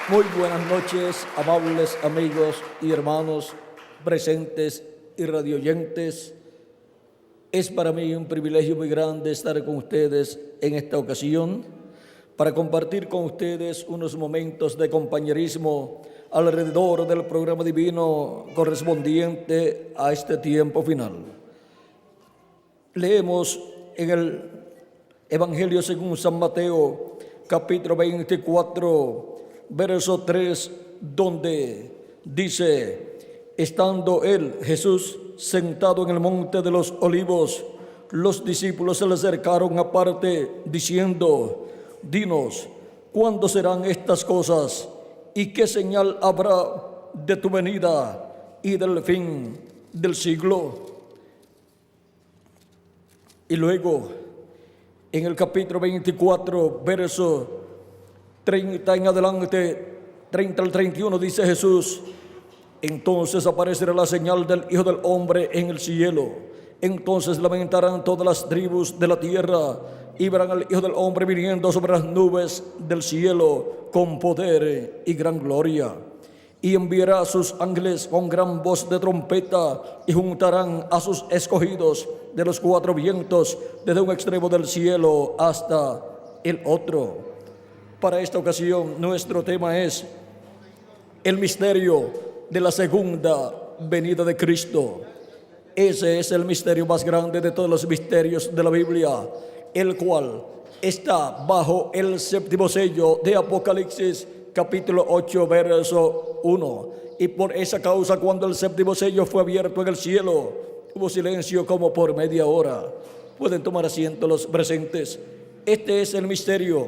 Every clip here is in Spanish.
Muy buenas noches, amables amigos y hermanos presentes y radioyentes. Es para mí un privilegio muy grande estar con ustedes en esta ocasión para compartir con ustedes unos momentos de compañerismo alrededor del programa divino correspondiente a este tiempo final. Leemos en el Evangelio según San Mateo, capítulo 24, verso 3, donde dice: estando él, Jesús, sentado en el monte de los olivos, los discípulos se le acercaron aparte, diciendo: dinos, ¿cuándo serán estas cosas? ¿Y qué señal habrá de tu venida y del fin del siglo? Y luego, en el capítulo 24, verso 30 en adelante, 30 al 31, dice Jesús: entonces aparecerá la señal del Hijo del Hombre en el cielo. Entonces lamentarán todas las tribus de la tierra y verán al Hijo del Hombre viniendo sobre las nubes del cielo con poder y gran gloria. Y enviará a sus ángeles con gran voz de trompeta y juntarán a sus escogidos de los cuatro vientos, desde un extremo del cielo hasta el otro. Para esta ocasión nuestro tema es el misterio de la segunda venida de Cristo. Ese es el misterio más grande de todos los misterios de la Biblia, el cual está bajo el séptimo sello de Apocalipsis, capítulo 8, verso 1. Y por esa causa, cuando el séptimo sello fue abierto en el cielo, hubo silencio como por media hora. Pueden tomar asiento los presentes. Este es el misterio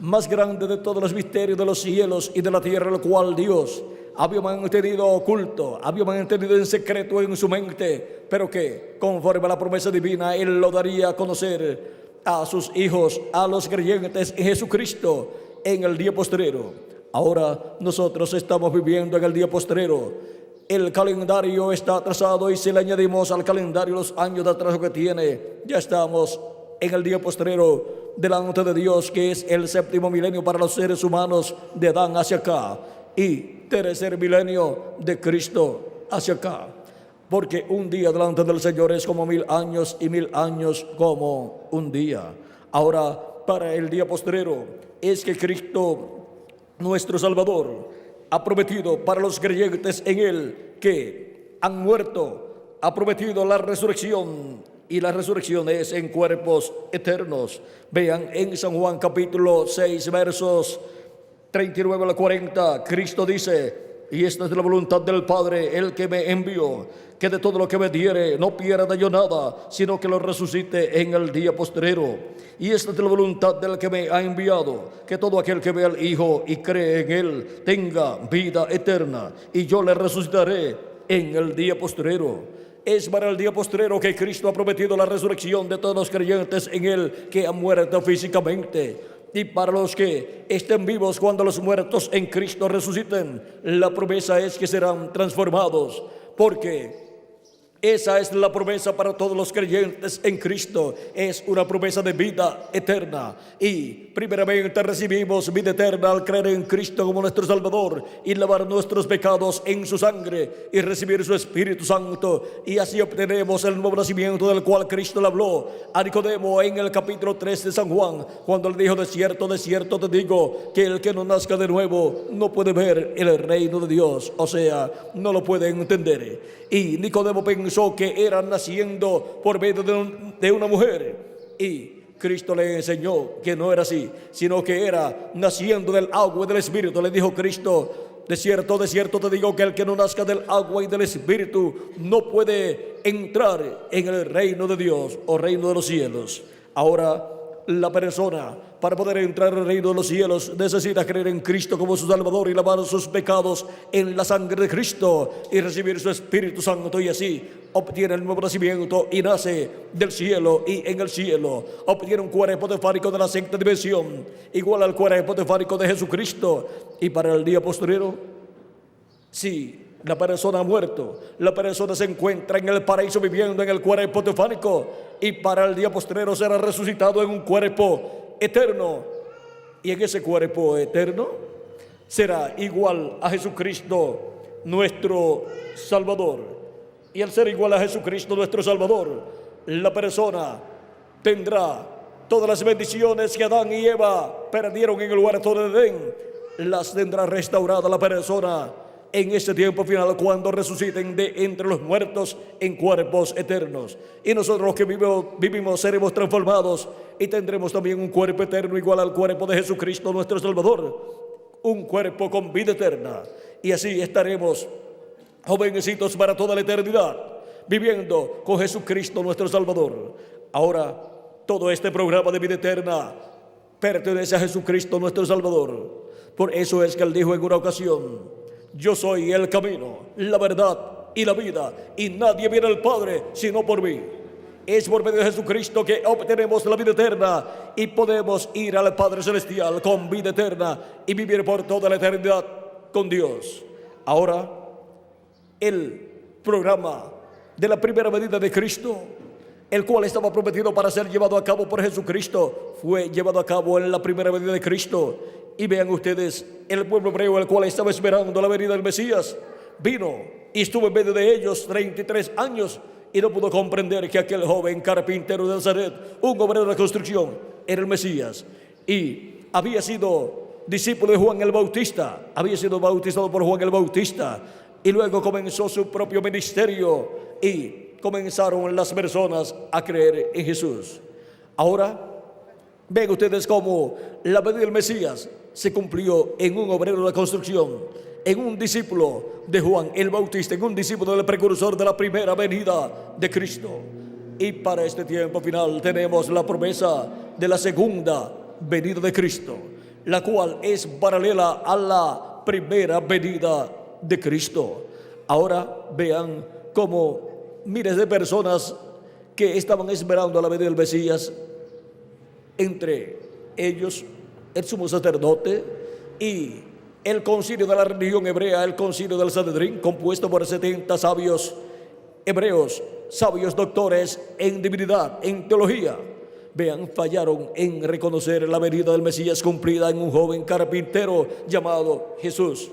más grande de todos los misterios de los cielos y de la tierra, el cual Dios había mantenido oculto, había mantenido en secreto en su mente, pero que conforme a la promesa divina Él lo daría a conocer a sus hijos, a los creyentes en Jesucristo en el día postrero. Ahora nosotros estamos viviendo en el día postrero. El calendario está atrasado y si le añadimos al calendario los años de atraso que tiene, ya estamos en el día postrero delante de Dios, que es el séptimo milenio para los seres humanos de Adán hacia acá y tercer milenio de Cristo hacia acá. Porque un día delante del Señor es como 1000 años y 1000 años como un día. Ahora, para el día postrero es que Cristo, nuestro Salvador, ha prometido para los creyentes en Él que han muerto, ha prometido la resurrección. Y la resurrección es en cuerpos eternos. Vean en San Juan capítulo 6, versos 39 al 40, Cristo dice: y esta es la voluntad del Padre, el que me envió, que de todo lo que me diere no pierda yo nada, sino que lo resucite en el día postrero. Y esta es la voluntad del que me ha enviado, que todo aquel que ve al Hijo y cree en Él tenga vida eterna, y yo le resucitaré en el día postrero. Es para el día postrero que Cristo ha prometido la resurrección de todos los creyentes en Él que han muerto físicamente. Y para los que estén vivos cuando los muertos en Cristo resuciten, la promesa es que serán transformados, porque esa es la promesa para todos los creyentes en Cristo. Es una promesa de vida eterna. Y primeramente recibimos vida eterna al creer en Cristo como nuestro Salvador y lavar nuestros pecados en su sangre y recibir su Espíritu Santo. Y así obtenemos el nuevo nacimiento del cual Cristo le habló a Nicodemo en el capítulo 3 de San Juan, cuando le dijo: de cierto te digo, que el que no nazca de nuevo no puede ver el reino de Dios. O sea, no lo puede entender. Y Nicodemo pensó que era naciendo por medio de una mujer, y Cristo le enseñó que no era así, sino que era naciendo del agua y del Espíritu. Le dijo Cristo: de cierto te digo, que el que no nazca del agua y del Espíritu no puede entrar en el reino de Dios o reino de los cielos. Ahora, la persona, para poder entrar al reino de los cielos, necesita creer en Cristo como su Salvador y lavar sus pecados en la sangre de Cristo y recibir su Espíritu Santo, y así obtiene el nuevo nacimiento y nace del cielo, y en el cielo obtiene un cuerpo teofánico de la sexta dimensión, igual al cuerpo teofánico de Jesucristo. Y para el día postrero, sí, la persona ha muerto, la persona se encuentra en el paraíso viviendo en el cuerpo teofánico, y para el día postrero será resucitado en un cuerpo eterno. Y en ese cuerpo eterno será igual a Jesucristo nuestro Salvador. Y al ser igual a Jesucristo nuestro Salvador, la persona tendrá todas las bendiciones que Adán y Eva perdieron en el huerto de Edén. Las tendrá restaurada la persona en ese tiempo final, cuando resuciten de entre los muertos en cuerpos eternos. Y nosotros los que vivimos seremos transformados y tendremos también un cuerpo eterno igual al cuerpo de Jesucristo nuestro Salvador, un cuerpo con vida eterna. Y así estaremos jovencitos para toda la eternidad, viviendo con Jesucristo nuestro Salvador. Ahora, todo este programa de vida eterna pertenece a Jesucristo nuestro Salvador. Por eso es que Él dijo en una ocasión: yo soy el camino, la verdad y la vida, y nadie viene al Padre sino por mí. Es por medio de Jesucristo que obtenemos la vida eterna y podemos ir al Padre Celestial con vida eterna y vivir por toda la eternidad con Dios. Ahora, el programa de la primera venida de Cristo, el cual estaba prometido para ser llevado a cabo por Jesucristo, fue llevado a cabo en la primera venida de Cristo. Y vean ustedes, el pueblo hebreo, el cual estaba esperando la venida del Mesías, vino y estuvo en medio de ellos 33 años y no pudo comprender que aquel joven carpintero de Nazaret, un obrero de construcción, era el Mesías. Y había sido discípulo de Juan el Bautista, había sido bautizado por Juan el Bautista, y luego comenzó su propio ministerio y comenzaron las personas a creer en Jesús. Ahora, ven ustedes cómo la venida del Mesías se cumplió en un obrero de construcción, en un discípulo de Juan el Bautista, en un discípulo del precursor de la primera venida de Cristo. Y para este tiempo final tenemos la promesa de la segunda venida de Cristo, la cual es paralela a la primera venida de Cristo. Ahora vean cómo miles de personas que estaban esperando la venida del Mesías, entre ellos el sumo sacerdote y el concilio de la religión hebrea, el concilio del Sanedrín, compuesto por 70 sabios hebreos, sabios doctores en divinidad, en teología. Vean, fallaron en reconocer la venida del Mesías cumplida en un joven carpintero llamado Jesús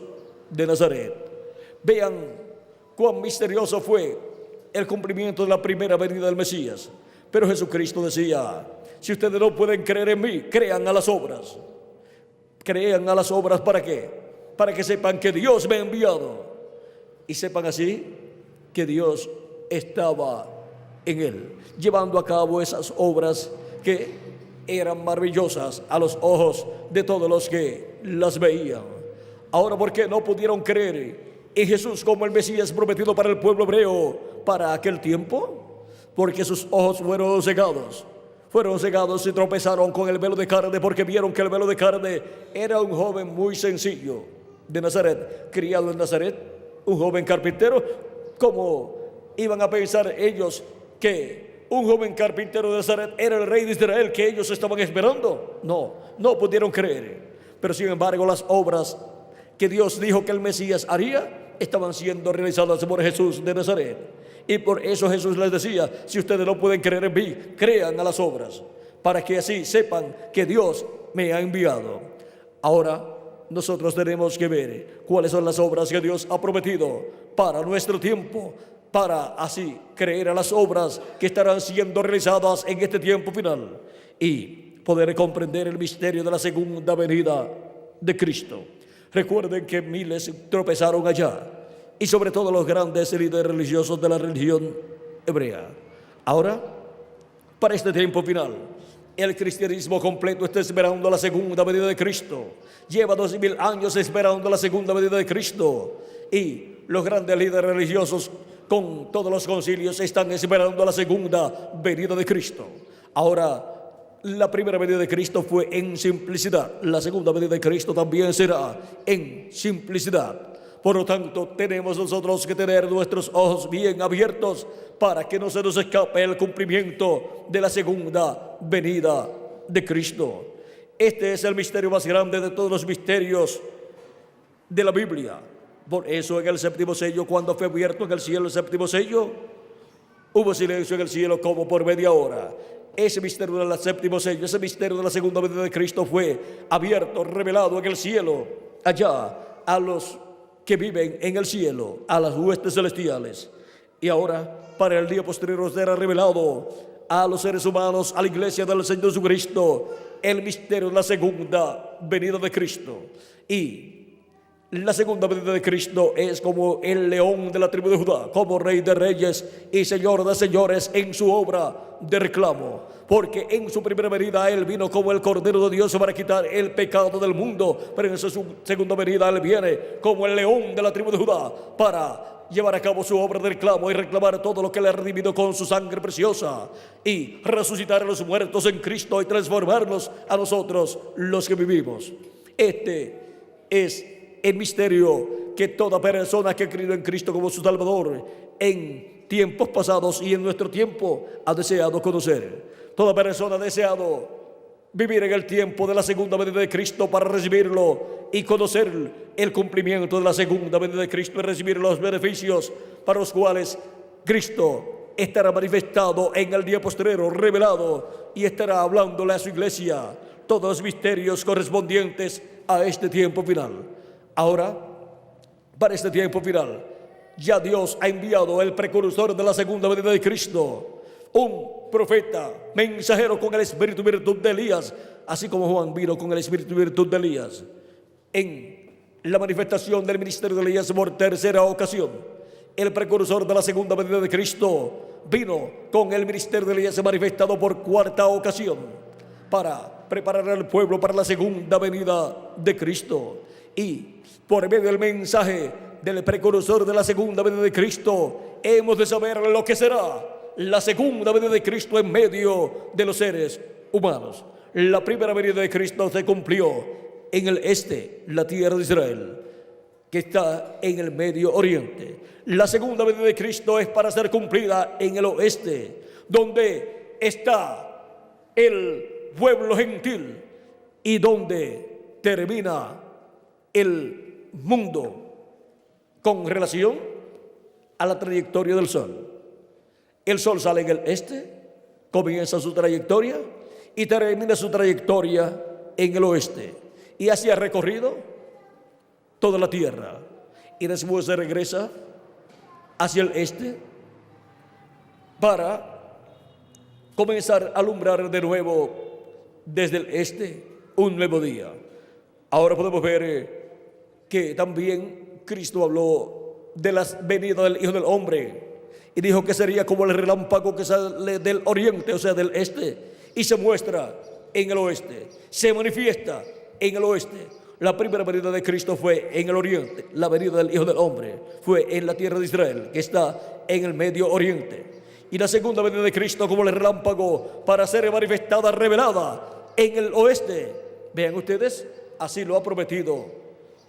de Nazaret. Vean cuán misterioso fue el cumplimiento de la primera venida del Mesías. Pero Jesucristo decía: si ustedes no pueden creer en mí, crean a las obras. Crean a las obras, ¿para qué? Para que sepan que Dios me ha enviado y sepan así que Dios estaba en él, llevando a cabo esas obras que eran maravillosas a los ojos de todos los que las veían. Ahora, ¿por qué no pudieron creer en Jesús como el Mesías prometido para el pueblo hebreo para aquel tiempo? Porque sus ojos fueron cegados. Fueron cegados y tropezaron con el velo de carne, porque vieron que el velo de carne era un joven muy sencillo de Nazaret, criado en Nazaret, un joven carpintero. ¿Cómo iban a pensar ellos que un joven carpintero de Nazaret era el rey de Israel que ellos estaban esperando? No pudieron creer. Pero sin embargo, las obras que Dios dijo que el Mesías haría estaban siendo realizadas por Jesús de Nazaret. Y por eso Jesús les decía: si ustedes no pueden creer en mí, crean a las obras, para que así sepan que Dios me ha enviado. Ahora nosotros tenemos que ver cuáles son las obras que Dios ha prometido para nuestro tiempo, para así creer a las obras que estarán siendo realizadas en este tiempo final y poder comprender el misterio de la segunda venida de Cristo. Recuerden que miles tropezaron allá, y sobre todo los grandes líderes religiosos de la religión hebrea. Ahora, para este tiempo final, el cristianismo completo está esperando la segunda venida de Cristo. Lleva 2000 años esperando la segunda venida de Cristo, y los grandes líderes religiosos con todos los concilios están esperando la segunda venida de Cristo. Ahora, la primera venida de Cristo fue en simplicidad. La segunda venida de Cristo también será en simplicidad. Por lo tanto, tenemos nosotros que tener nuestros ojos bien abiertos para que no se nos escape el cumplimiento de la segunda venida de Cristo. Este es el misterio más grande de todos los misterios de la Biblia. Por eso en el séptimo sello, cuando fue abierto en el cielo el séptimo sello, hubo silencio en el cielo como por media hora. Ese misterio del séptimo sello, ese misterio de la segunda venida de Cristo fue abierto, revelado en el cielo allá a los que viven en el cielo, a las huestes celestiales. Y ahora, para el día posterior, será revelado a los seres humanos, a la iglesia del Señor Jesucristo, el misterio de la segunda venida de Cristo. Y la segunda venida de Cristo es como el león de la tribu de Judá, como rey de reyes y señor de señores en su obra de reclamo. Porque en su primera venida Él vino como el Cordero de Dios para quitar el pecado del mundo. Pero en su segunda venida Él viene como el león de la tribu de Judá para llevar a cabo su obra de reclamo y reclamar todo lo que le ha redimido con su sangre preciosa. Y resucitar a los muertos en Cristo y transformarnos a nosotros los que vivimos. Este es el misterio que toda persona que ha creído en Cristo como su Salvador en tiempos pasados y en nuestro tiempo ha deseado conocer. Toda persona ha deseado vivir en el tiempo de la segunda venida de Cristo para recibirlo y conocer el cumplimiento de la segunda venida de Cristo y recibir los beneficios para los cuales Cristo estará manifestado en el día postrero, revelado, y estará hablándole a su iglesia todos los misterios correspondientes a este tiempo final. Ahora, para este tiempo final, ya Dios ha enviado el precursor de la segunda venida de Cristo, un profeta, mensajero con el espíritu y virtud de Elías, así como Juan vino con el espíritu y virtud de Elías. En la manifestación del ministerio de Elías por tercera ocasión, el precursor de la segunda venida de Cristo vino con el ministerio de Elías manifestado por cuarta ocasión para preparar al pueblo para la segunda venida de Cristo. Y por medio del mensaje del precursor de la segunda venida de Cristo, hemos de saber lo que será la segunda venida de Cristo en medio de los seres humanos. La primera venida de Cristo se cumplió en el este, la tierra de Israel, que está en el Medio Oriente. La segunda venida de Cristo es para ser cumplida en el oeste, donde está el pueblo gentil y donde termina el mundo con relación a la trayectoria del sol. El sol sale en el este, comienza su trayectoria y termina su trayectoria en el oeste. Y así ha recorrido toda la tierra. Y después se regresa hacia el este para comenzar a alumbrar de nuevo desde el este un nuevo día. Ahora podemos ver que también Cristo habló de la venida del Hijo del Hombre y dijo que sería como el relámpago que sale del oriente, o sea, del este, y se muestra en el oeste, se manifiesta en el oeste. La primera venida de Cristo fue en el oriente, la venida del Hijo del Hombre fue en la tierra de Israel, que está en el Medio Oriente. Y la segunda venida de Cristo como el relámpago para ser manifestada, revelada en el oeste. Vean ustedes, así lo ha prometido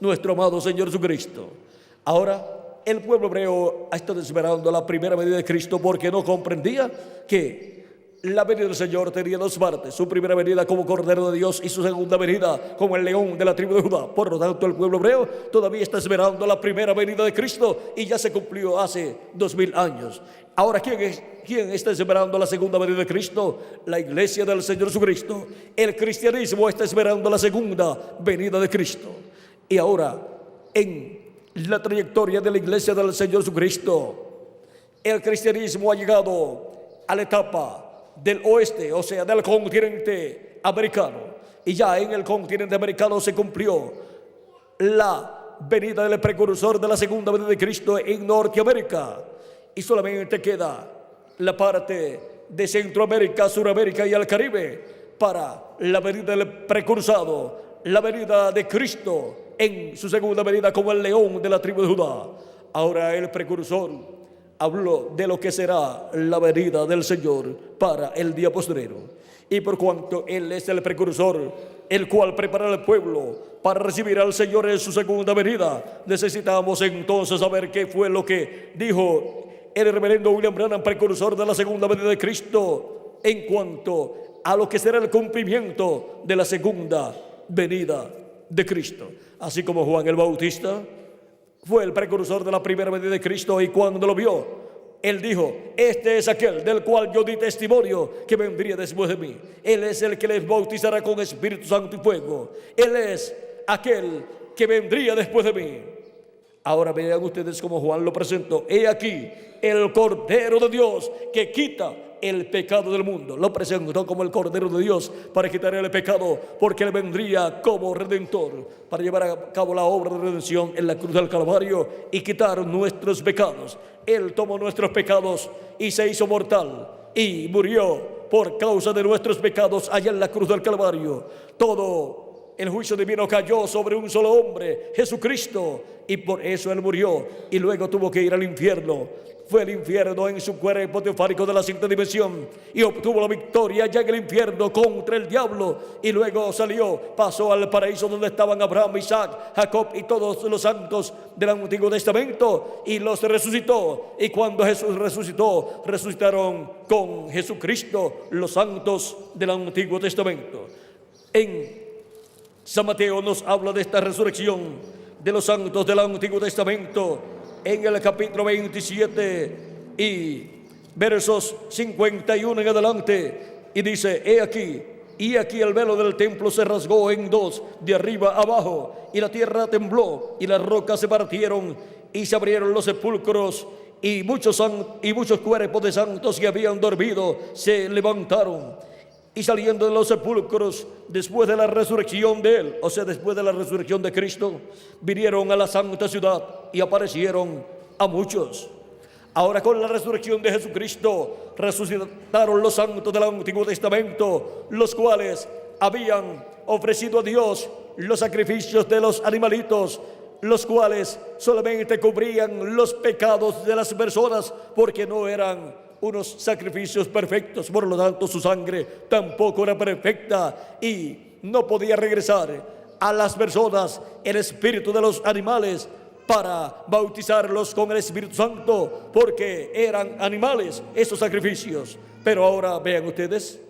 nuestro amado Señor Jesucristo. Ahora, el pueblo hebreo ha estado esperando la primera venida de Cristo porque no comprendía que la venida del Señor tenía dos partes: su primera venida como Cordero de Dios y su segunda venida como el león de la tribu de Judá. Por lo tanto, el pueblo hebreo todavía está esperando la primera venida de Cristo y ya se cumplió hace 2000 años. Ahora, ¿quién está esperando la segunda venida de Cristo? La iglesia del Señor Jesucristo. El cristianismo está esperando la segunda venida de Cristo. Y ahora, en la trayectoria de la iglesia del Señor Jesucristo, el cristianismo ha llegado a la etapa del oeste, o sea, del continente americano. Y ya en el continente americano se cumplió la venida del precursor de la segunda venida de Cristo en Norteamérica. Y solamente queda la parte de Centroamérica, Suramérica y el Caribe para la venida del precursado, la venida de Cristo en su segunda venida como el león de la tribu de Judá. Ahora el precursor habló de lo que será la venida del Señor para el día postrero. Y por cuanto Él es el precursor, el cual prepara al pueblo para recibir al Señor en su segunda venida, necesitamos entonces saber qué fue lo que dijo el reverendo William Branham, precursor de la segunda venida de Cristo, en cuanto a lo que será el cumplimiento de la segunda venida de Cristo. Así como Juan el Bautista fue el precursor de la primera venida de Cristo, y cuando lo vio, él dijo: este es aquel del cual yo di testimonio que vendría después de mí. Él es el que les bautizará con Espíritu Santo y fuego. Él es aquel que vendría después de mí. Ahora vean ustedes cómo Juan lo presentó. He aquí el Cordero de Dios que quita el pecado del mundo. Lo presentó como el Cordero de Dios para quitar el pecado, porque Él vendría como Redentor para llevar a cabo la obra de redención en la cruz del Calvario y quitar nuestros pecados. Él tomó nuestros pecados y se hizo mortal y murió por causa de nuestros pecados allá en la cruz del Calvario. Todo el juicio divino cayó sobre un solo hombre, Jesucristo, y por eso Él murió y luego tuvo que ir al infierno. Fue al infierno en su cuerpo teofánico de la sexta dimensión y obtuvo la victoria allá en el infierno contra el diablo, y luego salió, pasó al paraíso donde estaban Abraham, Isaac, Jacob y todos los santos del Antiguo Testamento, y los resucitó. Y cuando Jesús resucitó, resucitaron con Jesucristo los santos del Antiguo Testamento. En San Mateo nos habla de esta resurrección de los santos del Antiguo Testamento en el capítulo 27 y versos 51 en adelante, y dice: he aquí, y aquí el velo del templo se rasgó en dos, de arriba abajo, y la tierra tembló, y las rocas se partieron, y se abrieron los sepulcros, y muchos cuerpos de santos que habían dormido se levantaron. Y saliendo de los sepulcros, después de la resurrección de Él, o sea, después de la resurrección de Cristo, vinieron a la santa ciudad y aparecieron a muchos. Ahora, con la resurrección de Jesucristo, resucitaron los santos del Antiguo Testamento, los cuales habían ofrecido a Dios los sacrificios de los animalitos, los cuales solamente cubrían los pecados de las personas, porque no eran unos sacrificios perfectos. Por lo tanto, su sangre tampoco era perfecta y no podía regresar a las personas el espíritu de los animales para bautizarlos con el Espíritu Santo, porque eran animales esos sacrificios. Pero ahora vean ustedes,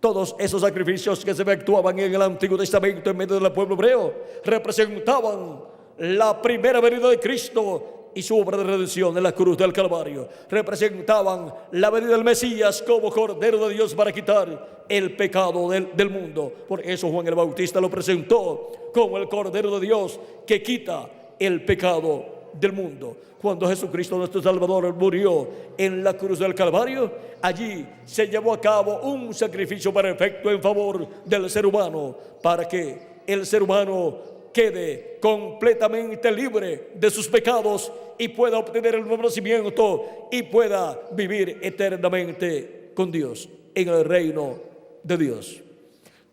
todos esos sacrificios que se efectuaban en el Antiguo Testamento en medio del pueblo hebreo representaban la primera venida de Cristo y su obra de redención en la cruz del Calvario. Representaban la venida del Mesías como Cordero de Dios para quitar el pecado del mundo. Por eso Juan el Bautista lo presentó como el Cordero de Dios que quita el pecado del mundo. Cuando Jesucristo nuestro Salvador murió en la cruz del Calvario, allí se llevó a cabo un sacrificio perfecto en favor del ser humano, para que el ser humano quede completamente libre de sus pecados y pueda obtener el nuevo nacimiento y pueda vivir eternamente con Dios en el reino de Dios.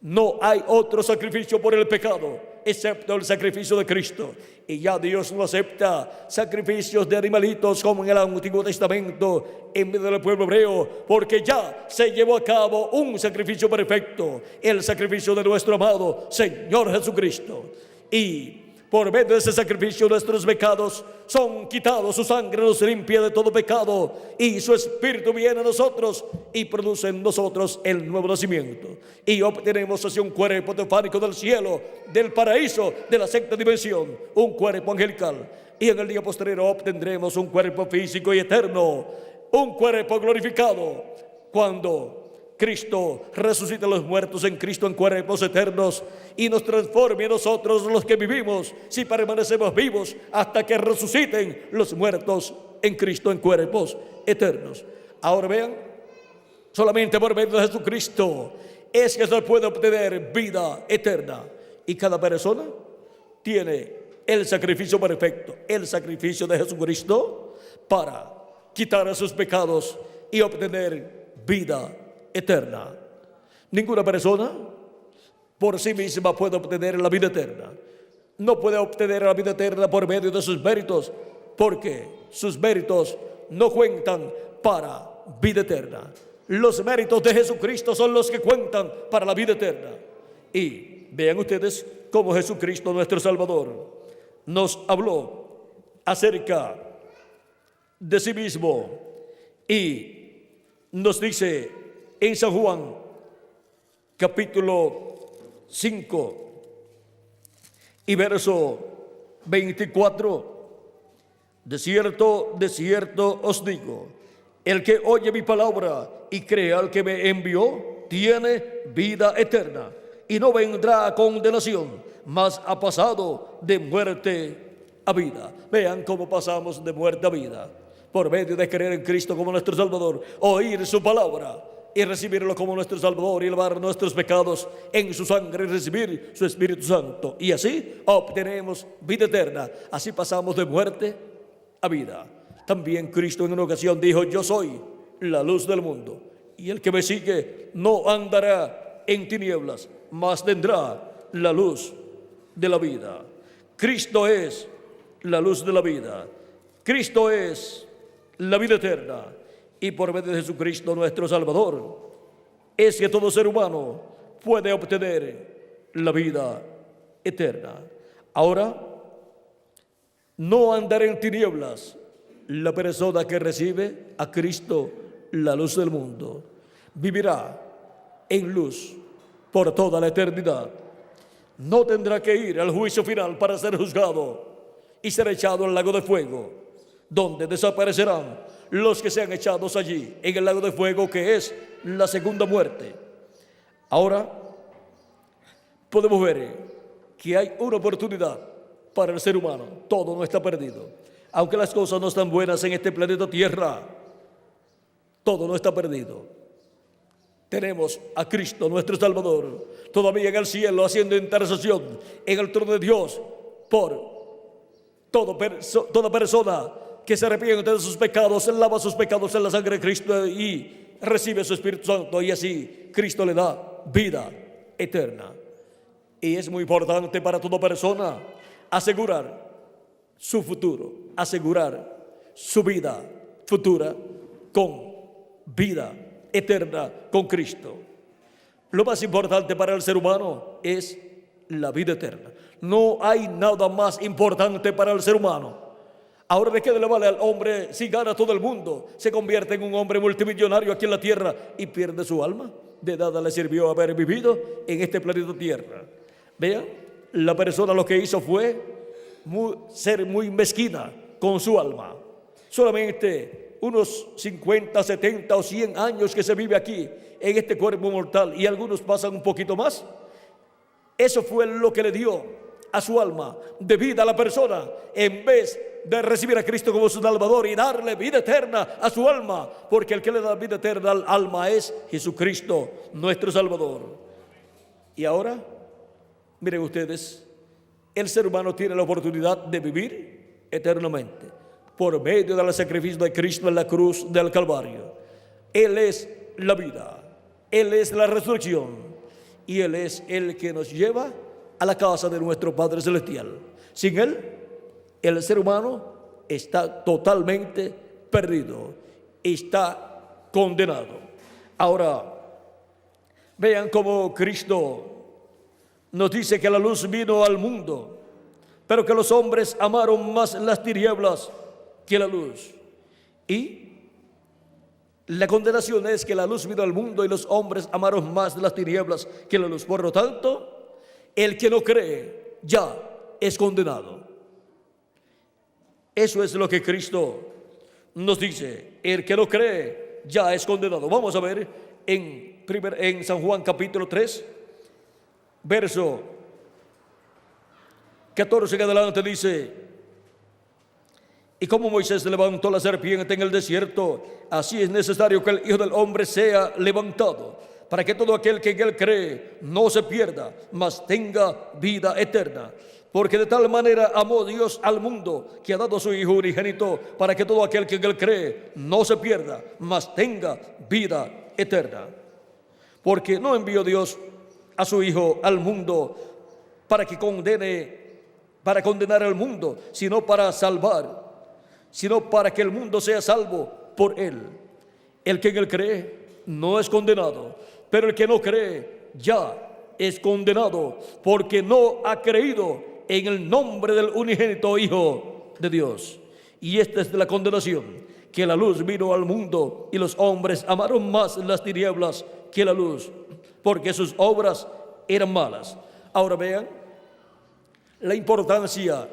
No hay otro sacrificio por el pecado excepto el sacrificio de Cristo, y ya Dios no acepta sacrificios de animalitos como en el Antiguo Testamento en medio del pueblo hebreo, porque ya se llevó a cabo un sacrificio perfecto, el sacrificio de nuestro amado Señor Jesucristo. Y por medio de ese sacrificio nuestros pecados son quitados, su sangre nos limpia de todo pecado y su Espíritu viene a nosotros y produce en nosotros el nuevo nacimiento. Y obtenemos así un cuerpo teofánico del cielo, del paraíso, de la sexta dimensión, un cuerpo angelical. Y en el día posterior obtendremos un cuerpo físico y eterno, un cuerpo glorificado, cuando Cristo resucita a los muertos en Cristo en cuerpos eternos y nos transforme a nosotros los que vivimos, si permanecemos vivos, hasta que resuciten los muertos en Cristo en cuerpos eternos. Ahora vean, solamente por medio de Jesucristo es que se puede obtener vida eterna, y cada persona tiene el sacrificio perfecto, el sacrificio de Jesucristo para quitar sus pecados y obtener vida eterna. Ninguna persona por sí misma puede obtener la vida eterna. No puede obtener la vida eterna por medio de sus méritos, porque sus méritos no cuentan para vida eterna. Los méritos de Jesucristo son los que cuentan para la vida eterna. Y vean ustedes cómo Jesucristo nuestro Salvador nos habló acerca de sí mismo y nos dice en San Juan capítulo 5 y verso 24: de cierto os digo, el que oye mi palabra y cree al que me envió, tiene vida eterna y no vendrá a condenación, mas ha pasado de muerte a vida. Vean cómo pasamos de muerte a vida, por medio de creer en Cristo como nuestro Salvador, oír su palabra y recibirlo como nuestro Salvador y lavar nuestros pecados en su sangre y recibir su Espíritu Santo. Y así obtenemos vida eterna. Así pasamos de muerte a vida. También Cristo en una ocasión dijo: yo soy la luz del mundo, y el que me sigue no andará en tinieblas, mas tendrá la luz de la vida. Cristo es la luz de la vida. Cristo es la vida eterna. Y por medio de Jesucristo nuestro Salvador es que todo ser humano puede obtener la vida eterna. Ahora, no andará en tinieblas la persona que recibe a Cristo, la luz del mundo. Vivirá en luz por toda la eternidad. No tendrá que ir al juicio final para ser juzgado y ser echado al lago de fuego, donde desaparecerán los que sean echados allí, en el lago de fuego, que es la segunda muerte. Ahora podemos ver que hay una oportunidad para el ser humano. Todo no está perdido. Aunque las cosas no están buenas en este planeta Tierra, todo no está perdido. Tenemos a Cristo, nuestro Salvador, todavía en el cielo, haciendo intercesión en el trono de Dios por toda persona que se arrepiente de sus pecados, lava sus pecados en la sangre de Cristo y recibe su Espíritu Santo, y así Cristo le da vida eterna. Y es muy importante para toda persona asegurar su futuro, asegurar su vida futura con vida eterna con Cristo. Lo más importante para el ser humano es la vida eterna. No hay nada más importante para el ser humano. Ahora, ¿de qué le vale al hombre si gana todo el mundo, se convierte en un hombre multimillonario aquí en la tierra y pierde su alma? De nada le sirvió haber vivido en este planeta Tierra. Vean, la persona lo que hizo fue ser muy mezquina con su alma. Solamente unos 50, 70 o 100 años que se vive aquí en este cuerpo mortal, y algunos pasan un poquito más. Eso fue lo que le dio a su alma de vida a la persona, en vez de recibir a Cristo como su Salvador y darle vida eterna a su alma, porque el que le da vida eterna al alma es Jesucristo, nuestro Salvador. Y ahora, miren ustedes, el ser humano tiene la oportunidad de vivir eternamente por medio del sacrificio de Cristo en la cruz del Calvario. Él es la vida, Él es la resurrección, y Él es el que nos lleva a la casa de nuestro Padre Celestial. Sin Él, el ser humano está totalmente perdido, está condenado. Ahora, vean cómo Cristo nos dice que la luz vino al mundo, pero que los hombres amaron más las tinieblas que la luz. Y la condenación es que la luz vino al mundo y los hombres amaron más las tinieblas que la luz. Por lo tanto, el que no cree ya es condenado. Eso es lo que Cristo nos dice. El que no cree ya es condenado. Vamos a ver en San Juan capítulo 3, verso 14 en adelante, dice: y como Moisés levantó la serpiente en el desierto, así es necesario que el Hijo del Hombre sea levantado, para que todo aquel que en él cree no se pierda, mas tenga vida eterna. Porque de tal manera amó Dios al mundo, que ha dado a su Hijo unigénito, para que todo aquel que en él cree no se pierda, mas tenga vida eterna. Porque no envió Dios a su Hijo al mundo para condenar al mundo, sino para que el mundo sea salvo por él. El que en él cree no es condenado, pero el que no cree ya es condenado, porque no ha creído en el nombre del unigénito Hijo de Dios. Y esta es la condenación, que la luz vino al mundo y los hombres amaron más las tinieblas que la luz, porque sus obras eran malas. Ahora vean la importancia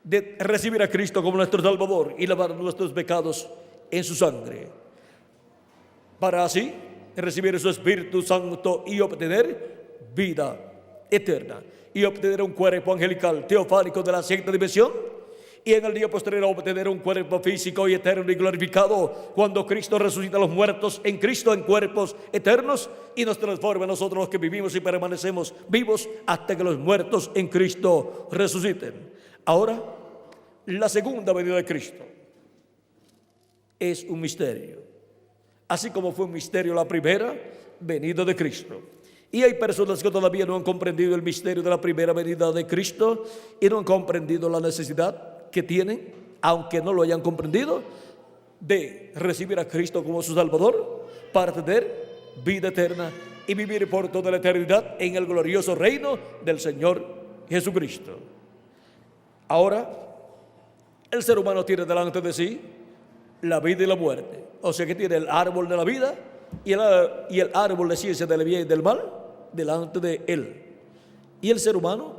de recibir a Cristo como nuestro Salvador y lavar nuestros pecados en su sangre, para así recibir su Espíritu Santo y obtener vida eterna y obtener un cuerpo angelical teofánico de la sexta dimensión, y en el día posterior obtener un cuerpo físico y eterno y glorificado cuando Cristo resucita a los muertos en Cristo en cuerpos eternos y nos transforma a nosotros los que vivimos y permanecemos vivos hasta que los muertos en Cristo resuciten. Ahora, la segunda venida de Cristo es un misterio, así como fue un misterio la primera venida de Cristo. Y hay personas que todavía no han comprendido el misterio de la primera venida de Cristo y no han comprendido la necesidad que tienen, aunque no lo hayan comprendido, de recibir a Cristo como su Salvador para tener vida eterna y vivir por toda la eternidad en el glorioso reino del Señor Jesucristo. Ahora, el ser humano tiene delante de sí la vida y la muerte, o sea que tiene el árbol de la vida y el árbol de ciencia del bien y del mal delante de él. Y el ser humano,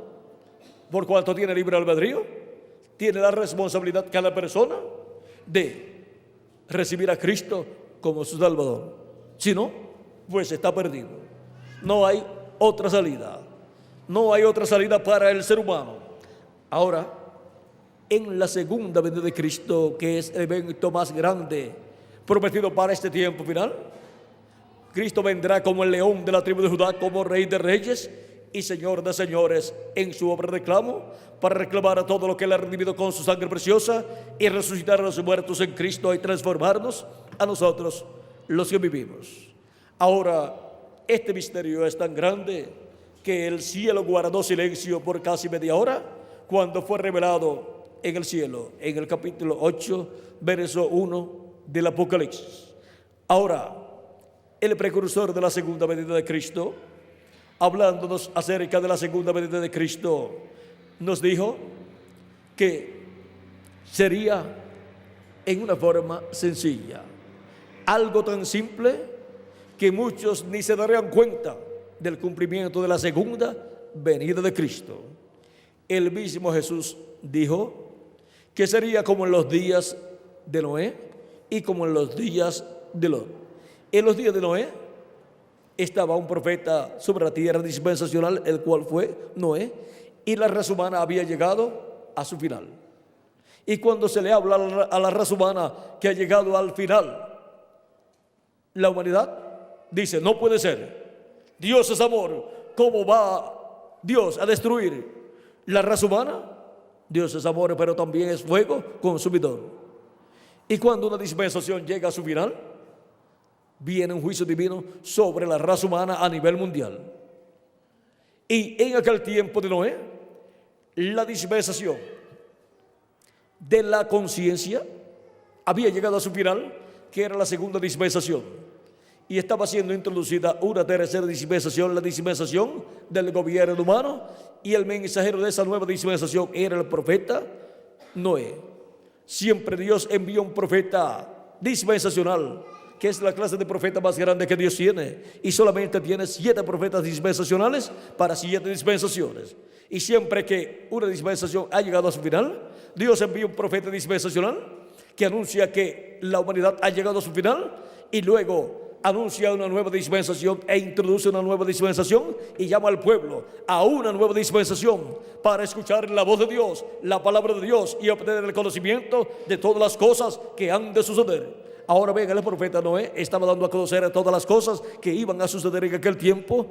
por cuanto tiene libre albedrío, tiene la responsabilidad cada persona de recibir a Cristo como su Salvador. Si no, pues está perdido. No hay otra salida. No hay otra salida para el ser humano. Ahora, en la segunda venida de Cristo, que es el evento más grande prometido para este tiempo final, Cristo vendrá como el león de la tribu de Judá, como Rey de reyes y Señor de señores en su obra de reclamo, para reclamar a todo lo que Él ha redimido con su sangre preciosa y resucitar a los muertos en Cristo y transformarnos a nosotros los que vivimos. Ahora, este misterio es tan grande que el cielo guardó silencio por casi media hora cuando fue revelado en el cielo, en el capítulo 8, verso 1 del Apocalipsis. Ahora, el precursor de la segunda venida de Cristo, hablándonos acerca de la segunda venida de Cristo, nos dijo que sería en una forma sencilla, algo tan simple que muchos ni se darían cuenta del cumplimiento de la segunda venida de Cristo. El mismo Jesús dijo que sería como en los días de Noé y como en los días de Lot. En los días de Noé estaba un profeta sobre la tierra dispensacional, el cual fue Noé, y la raza humana había llegado a su final. Y cuando se le habla a la raza humana que ha llegado al final, la humanidad dice: no puede ser, Dios es amor, ¿cómo va Dios a destruir la raza humana? Dios es amor, pero también es fuego consumidor. Y cuando una dispensación llega a su final, viene un juicio divino sobre la raza humana a nivel mundial. Y en aquel tiempo de Noé, la dispensación de la conciencia había llegado a su final, que era la segunda dispensación, y estaba siendo introducida una tercera dispensación, la dispensación del gobierno humano, y el mensajero de esa nueva dispensación era el profeta Noé. Siempre Dios envió un profeta dispensacional, que es la clase de profeta más grande que Dios tiene, y solamente tiene 7 profetas dispensacionales para 7 dispensaciones. Y siempre que una dispensación ha llegado a su final, Dios envía un profeta dispensacional que anuncia que la humanidad ha llegado a su final, y luego anuncia una nueva dispensación e introduce una nueva dispensación y llama al pueblo a una nueva dispensación para escuchar la voz de Dios, la palabra de Dios, y obtener el conocimiento de todas las cosas que han de suceder. Ahora ven, el profeta Noé estaba dando a conocer todas las cosas que iban a suceder en aquel tiempo,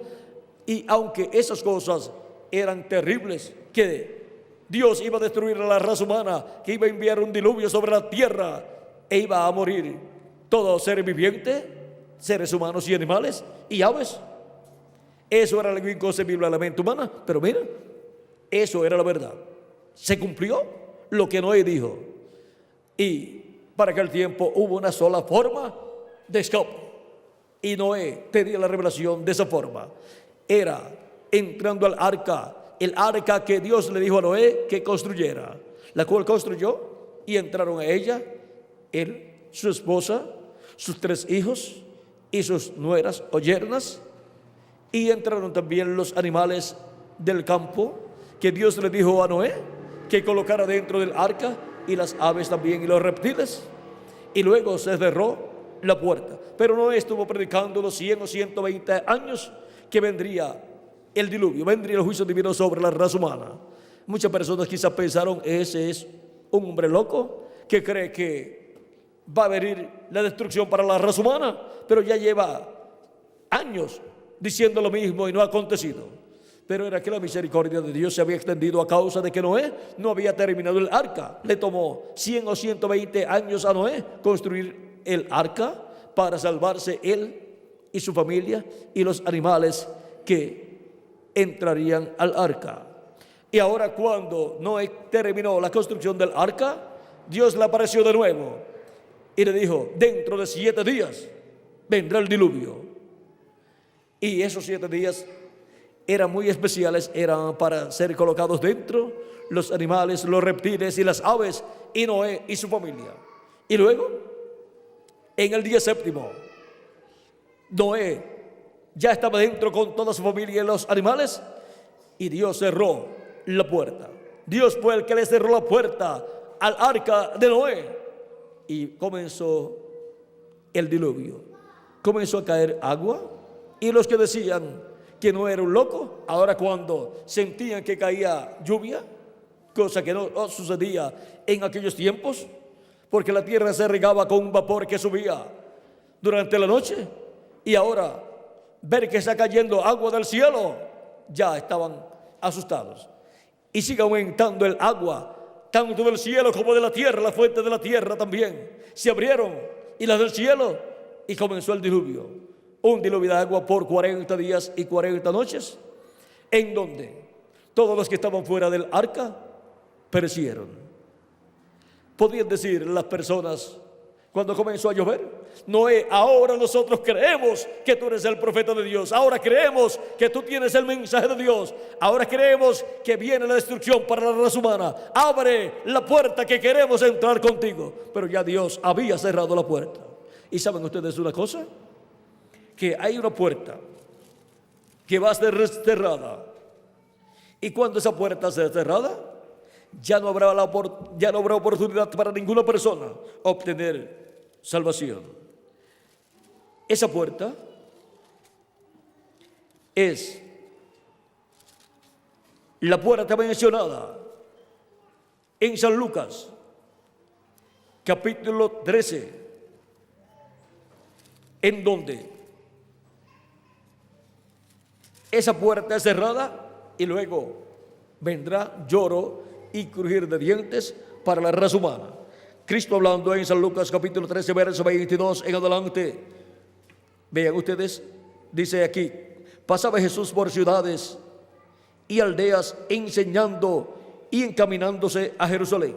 y aunque esas cosas eran terribles, que Dios iba a destruir a la raza humana, que iba a enviar un diluvio sobre la tierra e iba a morir todo ser viviente, seres humanos y animales y aves. Eso era algo inconcebible a la mente humana, pero mira, eso era la verdad. Se cumplió lo que Noé dijo, y para aquel tiempo hubo una sola forma de escape, y Noé tenía la revelación de esa forma. Era entrando al arca, el arca que Dios le dijo a Noé que construyera, la cual construyó, y entraron a ella él, su esposa, sus 3 hijos y sus nueras o yernas, y entraron también los animales del campo que Dios le dijo a Noé que colocara dentro del arca, y las aves también y los reptiles, y luego se cerró la puerta. Pero Noé estuvo predicando los 100 o 120 años que vendría el diluvio, vendría el juicio divino sobre la raza humana. Muchas personas quizás pensaron, ese es un hombre loco que cree que va a venir la destrucción para la raza humana, pero ya lleva años diciendo lo mismo y no ha acontecido. Pero era que la misericordia de Dios se había extendido a causa de que Noé no había terminado el arca. Le tomó 100 o 120 años a Noé construir el arca para salvarse él y su familia y los animales que entrarían al arca. Y ahora, cuando Noé terminó la construcción del arca, Dios le apareció de nuevo y le dijo: dentro de 7 días vendrá el diluvio. Y esos 7 días eran muy especiales, eran para ser colocados dentro los animales, los reptiles y las aves, y Noé y su familia. Y luego, en el día séptimo, Noé ya estaba dentro con toda su familia y los animales, y Dios cerró la puerta. Dios fue el que le cerró la puerta al arca de Noé, y comenzó el diluvio. Comenzó a caer agua, y los que decían que no era un loco, ahora cuando sentían que caía lluvia, cosa que no sucedía en aquellos tiempos, porque la tierra se regaba con un vapor que subía durante la noche, y ahora ver que está cayendo agua del cielo, ya estaban asustados. Y sigue aumentando el agua, tanto del cielo como de la tierra. Las fuentes de la tierra también se abrieron, y las del cielo, y comenzó el diluvio. Un diluvio de agua por 40 días y 40 noches, en donde todos los que estaban fuera del arca perecieron. Podían decir las personas cuando comenzó a llover: Noé, ahora nosotros creemos que tú eres el profeta de Dios, ahora creemos que tú tienes el mensaje de Dios, ahora creemos que viene la destrucción para la raza humana, abre la puerta que queremos entrar contigo. Pero ya Dios había cerrado la puerta. ¿Y saben ustedes una cosa? Que hay una puerta que va a ser cerrada, y cuando esa puerta sea cerrada, ya no habrá oportunidad para ninguna persona obtener salvación. Esa puerta es la puerta mencionada en San Lucas, capítulo 13, en donde esa puerta es cerrada, y luego vendrá lloro y crujir de dientes para la raza humana. Cristo hablando en San Lucas capítulo 13, verso 22 en adelante. Vean ustedes, dice aquí: pasaba Jesús por ciudades y aldeas enseñando y encaminándose a Jerusalén.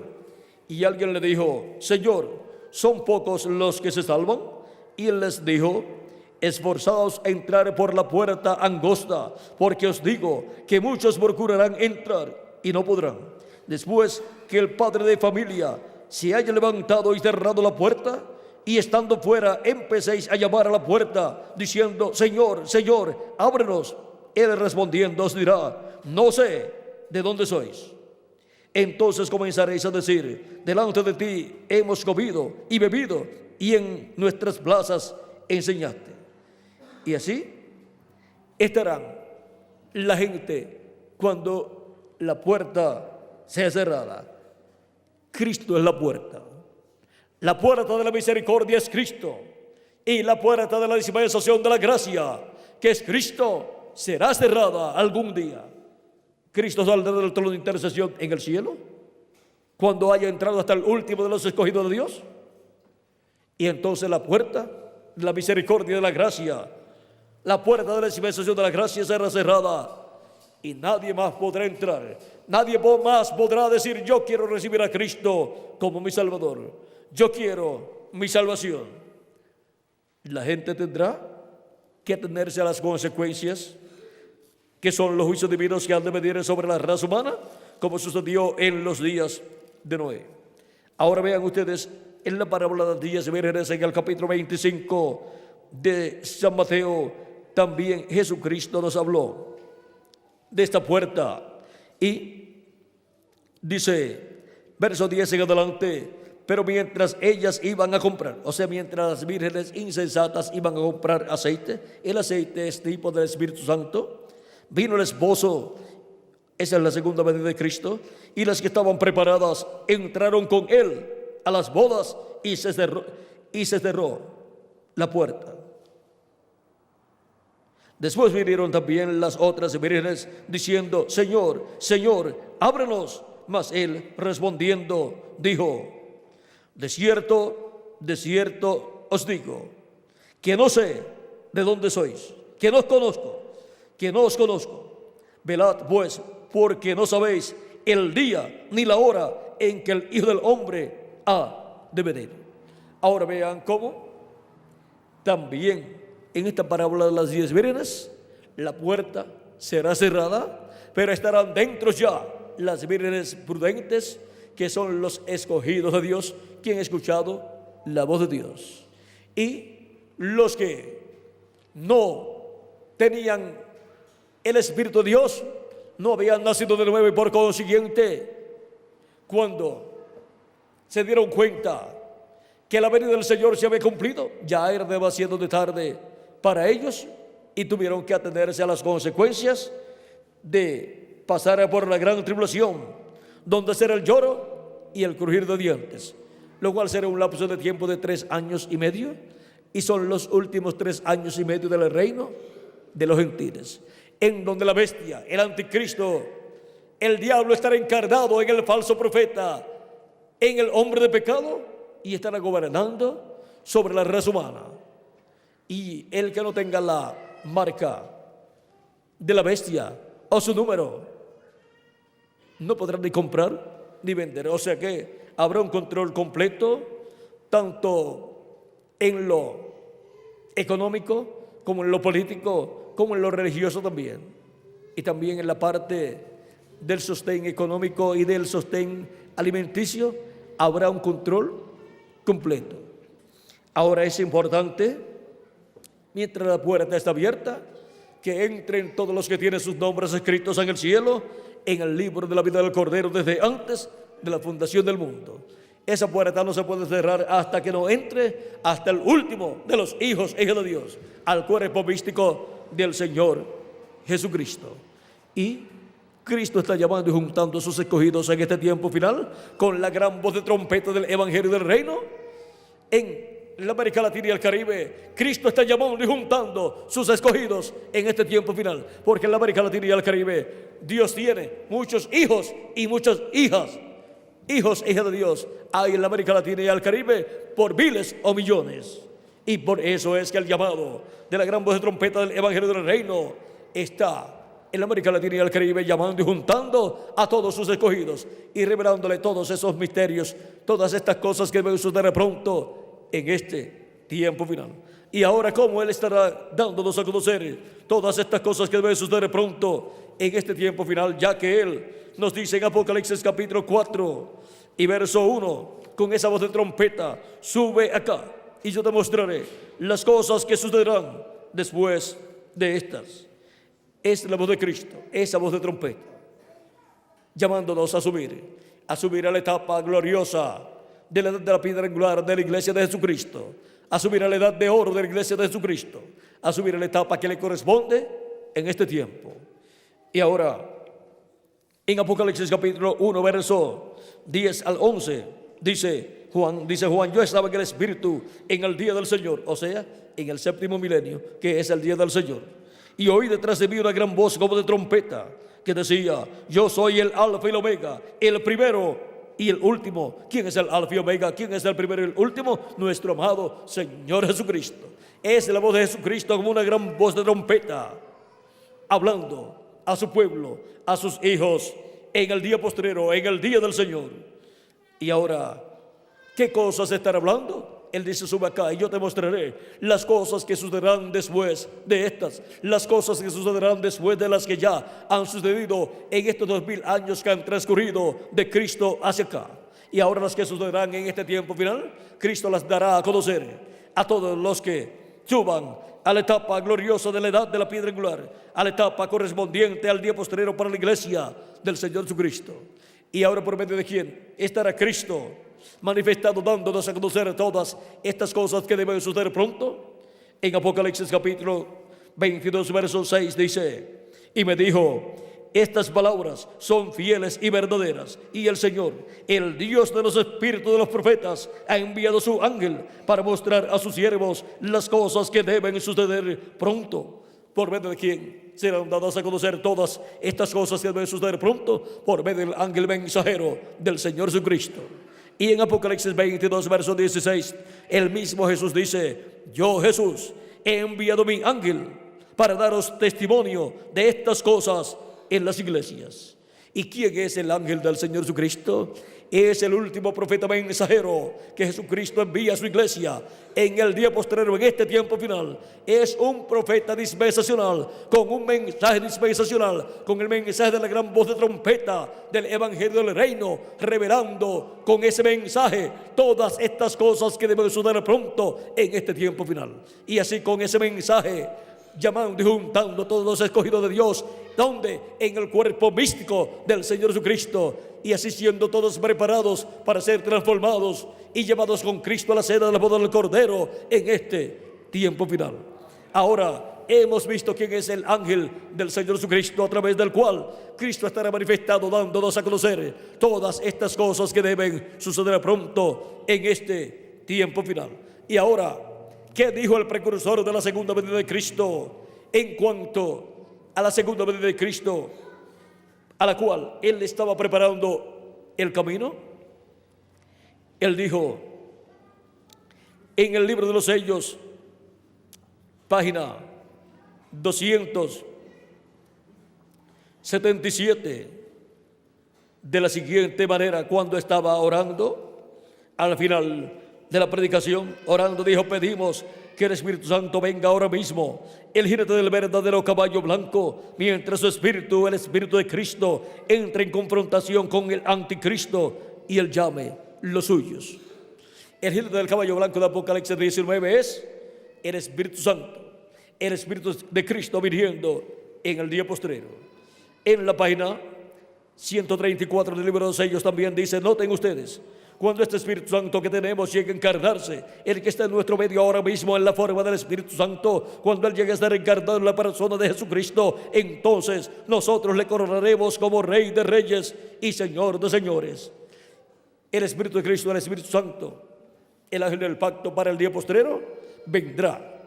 Y alguien le dijo: Señor, ¿son pocos los que se salvan? Y él les dijo: esforzaos a entrar por la puerta angosta, porque os digo que muchos procurarán entrar y no podrán. Después que el padre de familia se haya levantado y cerrado la puerta, y estando fuera empecéis a llamar a la puerta, diciendo: Señor, Señor, ábrenos. Él respondiendo os dirá: no sé de dónde sois. Entonces comenzaréis a decir: delante de ti hemos comido y bebido, y en nuestras plazas enseñaste. Y así estarán la gente cuando la puerta sea cerrada. Cristo es la puerta. La puerta de la misericordia es Cristo, y la puerta de la dispensación de la gracia, que es Cristo, será cerrada algún día. Cristo saldrá del trono de intercesión en el cielo cuando haya entrado hasta el último de los escogidos de Dios, y entonces la puerta de la misericordia y de la gracia, la puerta de la dispensación de la gracia, será cerrada, y nadie más podrá entrar. Nadie más podrá decir: yo quiero recibir a Cristo como mi Salvador, yo quiero mi salvación. La gente tendrá que atenerse a las consecuencias, que son los juicios divinos que han de venir sobre la raza humana, como sucedió en los días de Noé. Ahora vean ustedes en la parábola de las 10 vírgenes, en el capítulo 25 de San Mateo, también Jesucristo nos habló de esta puerta, y dice, verso 10 en adelante: pero mientras ellas iban a comprar, o sea, mientras las vírgenes insensatas iban a comprar aceite, el aceite es tipo del Espíritu Santo, Vino el esposo, esa es la segunda venida de Cristo, y las que estaban preparadas entraron con él a las bodas y se cerró la puerta. Después vinieron también las otras vírgenes diciendo: Señor, Señor, ábrenos. Mas él respondiendo dijo: de cierto, de cierto os digo, que no sé de dónde sois, que no os conozco. Velad pues, porque no sabéis el día ni la hora en que el Hijo del Hombre ha de venir. Ahora vean cómo también en esta parábola de las 10 vírgenes, la puerta será cerrada, pero estarán dentro ya las vírgenes prudentes, que son los escogidos de Dios, quien ha escuchado la voz de Dios. Y los que no tenían el Espíritu de Dios, no habían nacido de nuevo, y por consiguiente, cuando se dieron cuenta que la venida del Señor se había cumplido, ya era demasiado de tarde para ellos, y tuvieron que atenerse a las consecuencias de pasar por la gran tribulación, donde será el lloro y el crujir de dientes, lo cual será un lapso de tiempo de 3 años y medio, y son los últimos 3 años y medio del reino de los gentiles, en donde la bestia, el anticristo, el diablo estará encarnado en el falso profeta, en el hombre de pecado, y estará gobernando sobre la raza humana. Y el que no tenga la marca de la bestia o su número, no podrá ni comprar ni vender. O sea que habrá un control completo, tanto en lo económico, como en lo político, como en lo religioso también. Y también en la parte del sostén económico y del sostén alimenticio, habrá un control completo. Ahora es importante, mientras la puerta está abierta, que entren todos los que tienen sus nombres escritos en el cielo, en el libro de la vida del Cordero, desde antes de la fundación del mundo. Esa puerta no se puede cerrar hasta que no entre hasta el último de los hijos e hijas de Dios, al cuerpo místico del Señor Jesucristo. Y Cristo está llamando y juntando a sus escogidos en este tiempo final, con la gran voz de trompeta del Evangelio del Reino. En la América Latina y el Caribe, Cristo está llamando y juntando sus escogidos en este tiempo final, porque en la América Latina y el Caribe Dios tiene muchos hijos y muchas hijas. Hijos e hijas de Dios hay en la América Latina y el Caribe por miles o millones. Y por eso es que el llamado de la gran voz de trompeta del Evangelio del Reino está en la América Latina y el Caribe, llamando y juntando a todos sus escogidos y revelándole todos esos misterios, todas estas cosas que deben suceder pronto en este tiempo final. Y ahora, ¿cómo Él estará dándonos a conocer todas estas cosas que deben suceder pronto en este tiempo final? Ya que Él nos dice en Apocalipsis capítulo 4 y verso 1, con esa voz de trompeta: sube acá y yo te mostraré las cosas que sucederán después de estas. Es la voz de Cristo, esa voz de trompeta, llamándonos a subir a la etapa gloriosa de la edad de la piedra angular de la iglesia de Jesucristo, a subir a la edad de oro de la iglesia de Jesucristo, a subir a la etapa que le corresponde en este tiempo. Y ahora, en Apocalipsis capítulo 1, verso 10 al 11, dice Juan, yo estaba en el Espíritu en el día del Señor, o sea, en el séptimo milenio, que es el día del Señor. Y oí detrás de mí una gran voz como de trompeta, que decía: yo soy el Alfa y el Omega, el primero y el último. ¿Quién es el Alfa y Omega? ¿Quién es el primero y el último? Nuestro amado Señor Jesucristo. Es la voz de Jesucristo como una gran voz de trompeta, hablando a su pueblo, a sus hijos, en el día postrero, en el día del Señor. Y ahora, ¿qué cosas estará hablando? Él dice: sube acá y yo te mostraré las cosas que sucederán después de estas, las cosas que sucederán después de las que ya han sucedido en estos 2000 años que han transcurrido de Cristo hacia acá. Y ahora las que sucederán en este tiempo final, Cristo las dará a conocer a todos los que suban a la etapa gloriosa de la edad de la piedra angular, a la etapa correspondiente al día posterior para la iglesia del Señor Jesucristo. Y ahora, ¿por medio de quién estará Cristo manifestado, dándonos a conocer todas estas cosas que deben suceder pronto? En Apocalipsis capítulo 22, verso 6 dice: y me dijo: estas palabras son fieles y verdaderas, y el Señor, el Dios de los espíritus de los profetas, ha enviado su ángel para mostrar a sus siervos las cosas que deben suceder pronto. ¿Por medio de quién serán dadas a conocer todas estas cosas que deben suceder pronto? Por medio del ángel mensajero del Señor Jesucristo. Y en Apocalipsis 22, verso 16, el mismo Jesús dice: yo, Jesús, he enviado mi ángel para daros testimonio de estas cosas en las iglesias. ¿Y quién es el ángel del Señor Jesucristo? Es el último profeta mensajero que Jesucristo envía a su iglesia en el día postrero, en este tiempo final. Es un profeta dispensacional, con un mensaje dispensacional, con el mensaje de la gran voz de trompeta del evangelio del reino, revelando con ese mensaje todas estas cosas que deben suceder pronto en este tiempo final. Y así, con ese mensaje, llamando y juntando a todos los escogidos de Dios, donde en el cuerpo místico del Señor Jesucristo, y así siendo todos preparados para ser transformados y llevados con Cristo a la cena de la boda del Cordero en este tiempo final. Ahora hemos visto quién es el ángel del Señor Jesucristo, a través del cual Cristo estará manifestado, dándonos a conocer todas estas cosas que deben suceder pronto en este tiempo final. Y ahora, ¿qué dijo el precursor de la segunda venida de Cristo en cuanto a la segunda venida de Cristo, a la cual Él estaba preparando el camino? Él dijo en el libro de los sellos, página 277, de la siguiente manera: cuando estaba orando, al final de la predicación, orando, dijo: pedimos que el Espíritu Santo venga ahora mismo, el jinete del verdadero caballo blanco, mientras su espíritu, el Espíritu de Cristo, entre en confrontación con el anticristo y él llame los suyos. El jinete del caballo blanco de Apocalipsis 19 es el Espíritu Santo, el Espíritu de Cristo viniendo en el día postrero. En la página 134 del libro de los sellos también dice: noten ustedes, cuando este Espíritu Santo que tenemos llegue a encarnarse, el que está en nuestro medio ahora mismo en la forma del Espíritu Santo, cuando Él llegue a estar encarnado en la persona de Jesucristo, entonces nosotros le coronaremos como Rey de Reyes y Señor de Señores. El Espíritu de Cristo, el Espíritu Santo, el ángel del pacto para el día postrero, vendrá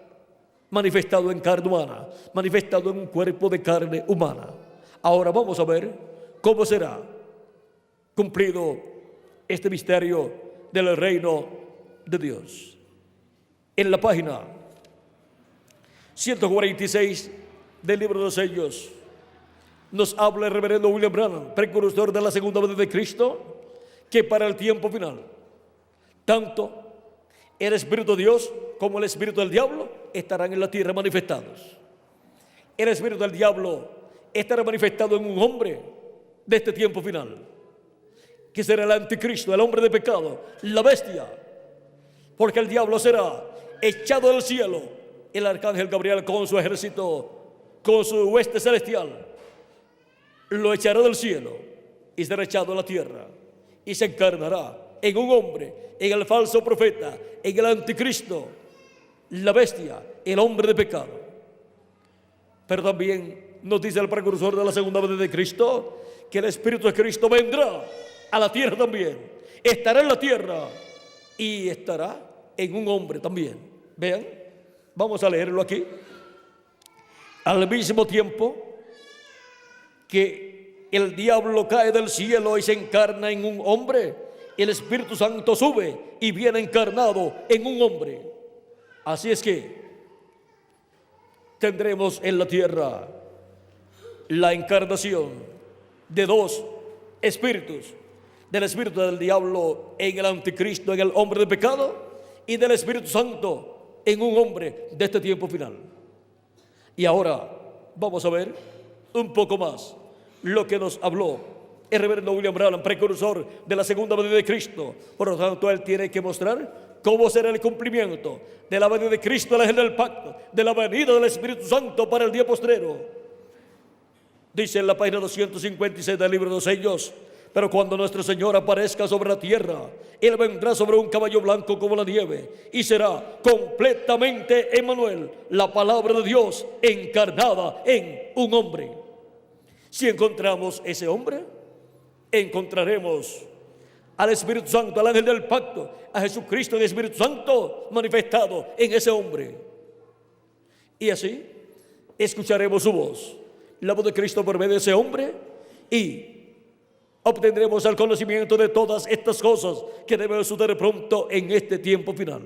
manifestado en carne humana, manifestado en un cuerpo de carne humana. Ahora vamos a ver cómo será cumplido este misterio del reino de Dios. En la página 146 del libro de los sellos nos habla el reverendo William Branham, precursor de la segunda venida de Cristo, que para el tiempo final, tanto el Espíritu de Dios como el Espíritu del diablo estarán en la tierra manifestados. El Espíritu del diablo estará manifestado en un hombre de este tiempo final, que será el anticristo, el hombre de pecado, la bestia, porque el diablo será echado del cielo. El arcángel Gabriel con su ejército, con su hueste celestial, lo echará del cielo y será echado a la tierra y se encarnará en un hombre, en el falso profeta, en el anticristo, la bestia, el hombre de pecado. Pero también nos dice el precursor de la segunda venida de Cristo que el Espíritu de Cristo vendrá a la tierra también, estará en la tierra y estará en un hombre también. Vean, vamos a leerlo aquí. Al mismo tiempo que el diablo cae del cielo y se encarna en un hombre, el Espíritu Santo sube y viene encarnado en un hombre. Así es que tendremos en la tierra la encarnación de dos espíritus: del espíritu del diablo en el anticristo, en el hombre de pecado, y del Espíritu Santo en un hombre de este tiempo final. Y ahora vamos a ver un poco más lo que nos habló el reverendo William Branham, precursor de la segunda venida de Cristo. Por lo tanto, él tiene que mostrar cómo será el cumplimiento de la venida de Cristo, el ángel del pacto, de la venida del Espíritu Santo para el día postrero. Dice en la página 256 del libro de los sellos: pero cuando nuestro Señor aparezca sobre la tierra, Él vendrá sobre un caballo blanco como la nieve, y será completamente Emmanuel, la palabra de Dios encarnada en un hombre. Si encontramos ese hombre, encontraremos al Espíritu Santo, al ángel del pacto, a Jesucristo en el Espíritu Santo manifestado en ese hombre. Y así escucharemos su voz, la voz de Cristo por medio de ese hombre, y obtendremos el conocimiento de todas estas cosas que deben suceder pronto en este tiempo final.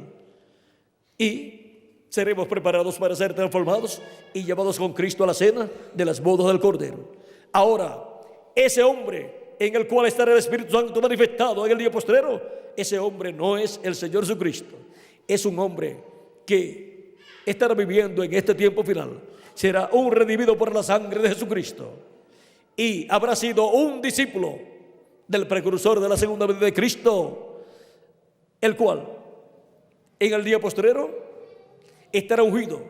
Y seremos preparados para ser transformados y llevados con Cristo a la cena de las bodas del Cordero. Ahora, ese hombre en el cual estará el Espíritu Santo manifestado en el día postrero, ese hombre no es el Señor Jesucristo. Es un hombre que estará viviendo en este tiempo final. Será un redimido por la sangre de Jesucristo, y habrá sido un discípulo del precursor de la segunda venida de Cristo, el cual en el día postrero estará ungido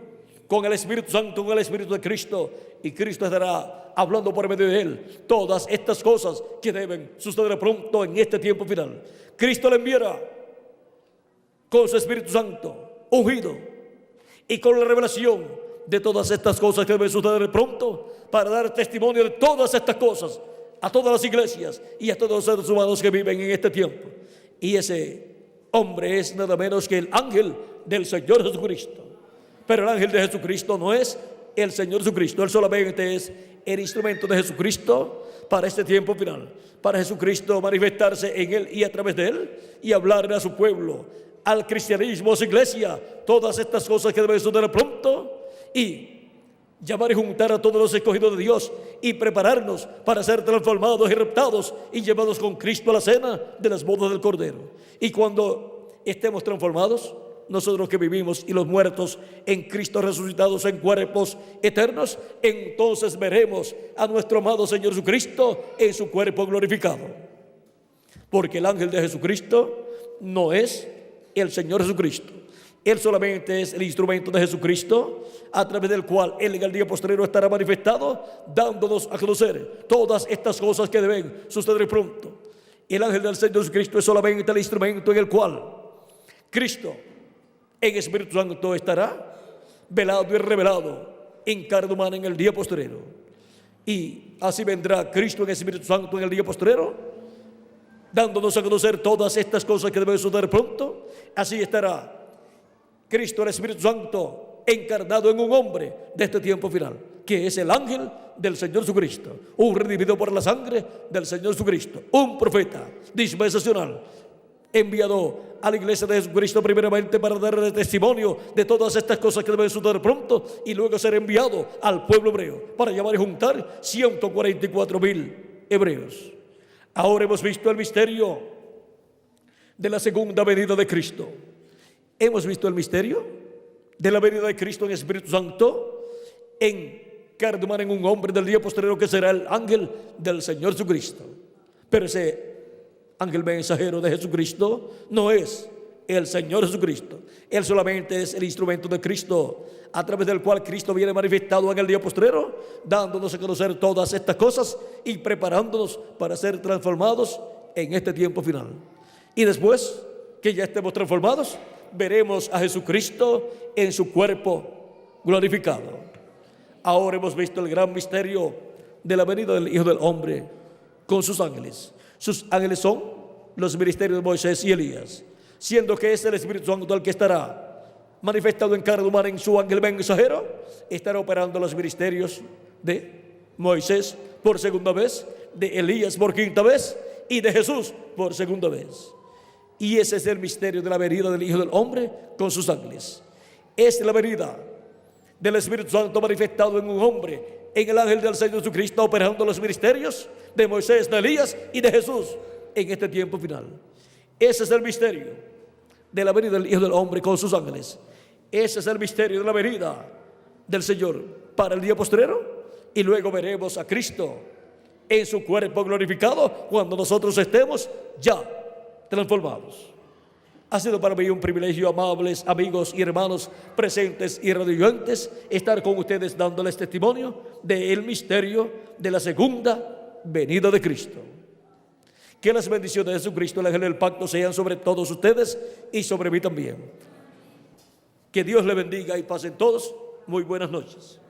con el Espíritu Santo, con el Espíritu de Cristo, y Cristo estará hablando por medio de él todas estas cosas que deben suceder pronto en este tiempo final. Cristo le enviará con su Espíritu Santo ungido y con la revelación de todas estas cosas que deben suceder pronto, para dar testimonio de todas estas cosas a todas las iglesias y a todos los seres humanos que viven en este tiempo. Y ese hombre es nada menos que el ángel del Señor Jesucristo. Pero el ángel de Jesucristo no es el Señor Jesucristo. Él solamente es el instrumento de Jesucristo para este tiempo final, para Jesucristo manifestarse en él y a través de él, y hablarle a su pueblo, al cristianismo, a su iglesia, todas estas cosas que deben suceder pronto, y llamar y juntar a todos los escogidos de Dios y prepararnos para ser transformados y raptados y llevados con Cristo a la cena de las bodas del Cordero. Y cuando estemos transformados, nosotros que vivimos y los muertos en Cristo resucitados en cuerpos eternos, entonces veremos a nuestro amado Señor Jesucristo en su cuerpo glorificado. Porque el ángel de Jesucristo no es el Señor Jesucristo. Él solamente es el instrumento de Jesucristo, a través del cual él en el día postrero estará manifestado, dándonos a conocer todas estas cosas que deben suceder pronto. El ángel del Señor Jesucristo es solamente el instrumento en el cual Cristo en Espíritu Santo estará velado y revelado en carne humana en el día postrero. Y así vendrá Cristo en Espíritu Santo en el día postrero, dándonos a conocer todas estas cosas que deben suceder pronto. Así estará Cristo, el Espíritu Santo, encarnado en un hombre de este tiempo final, que es el ángel del Señor Jesucristo, un redimido por la sangre del Señor Jesucristo, un profeta dispensacional, enviado a la iglesia de Jesucristo primeramente para darle testimonio de todas estas cosas que deben suceder pronto, y luego ser enviado al pueblo hebreo para llamar y juntar 144,000 hebreos. Ahora hemos visto el misterio de la segunda venida de Cristo. Hemos visto el misterio de la venida de Cristo en Espíritu Santo en carne humana en un hombre del día postrero, que será el ángel del Señor Jesucristo. Pero ese ángel mensajero de Jesucristo no es el Señor Jesucristo. Él solamente es el instrumento de Cristo, a través del cual Cristo viene manifestado en el día postrero, dándonos a conocer todas estas cosas y preparándonos para ser transformados en este tiempo final. Y después que ya estemos transformados, veremos a Jesucristo en su cuerpo glorificado. Ahora hemos visto el gran misterio de la venida del Hijo del Hombre con sus ángeles. Sus ángeles son los ministerios de Moisés y Elías, siendo que es el Espíritu Santo el que estará manifestado en carne humana en su ángel mensajero, estará operando los ministerios de Moisés por segunda vez, de Elías por quinta vez y de Jesús por segunda vez. Y ese es el misterio de la venida del Hijo del Hombre con sus ángeles. Es la venida del Espíritu Santo manifestado en un hombre, en el ángel del Señor Jesucristo, operando los ministerios de Moisés, de Elías y de Jesús en este tiempo final. Ese es el misterio de la venida del Hijo del Hombre con sus ángeles. Ese es el misterio de la venida del Señor para el día postrero. Y luego veremos a Cristo en su cuerpo glorificado cuando nosotros estemos ya transformados. Ha sido para mí un privilegio, amables amigos y hermanos presentes y radioyentes, estar con ustedes dándoles testimonio del misterio de la segunda venida de Cristo. Que las bendiciones de Jesucristo, el ángel del pacto, sean sobre todos ustedes y sobre mí también. Que Dios le bendiga y pasen todos muy buenas noches.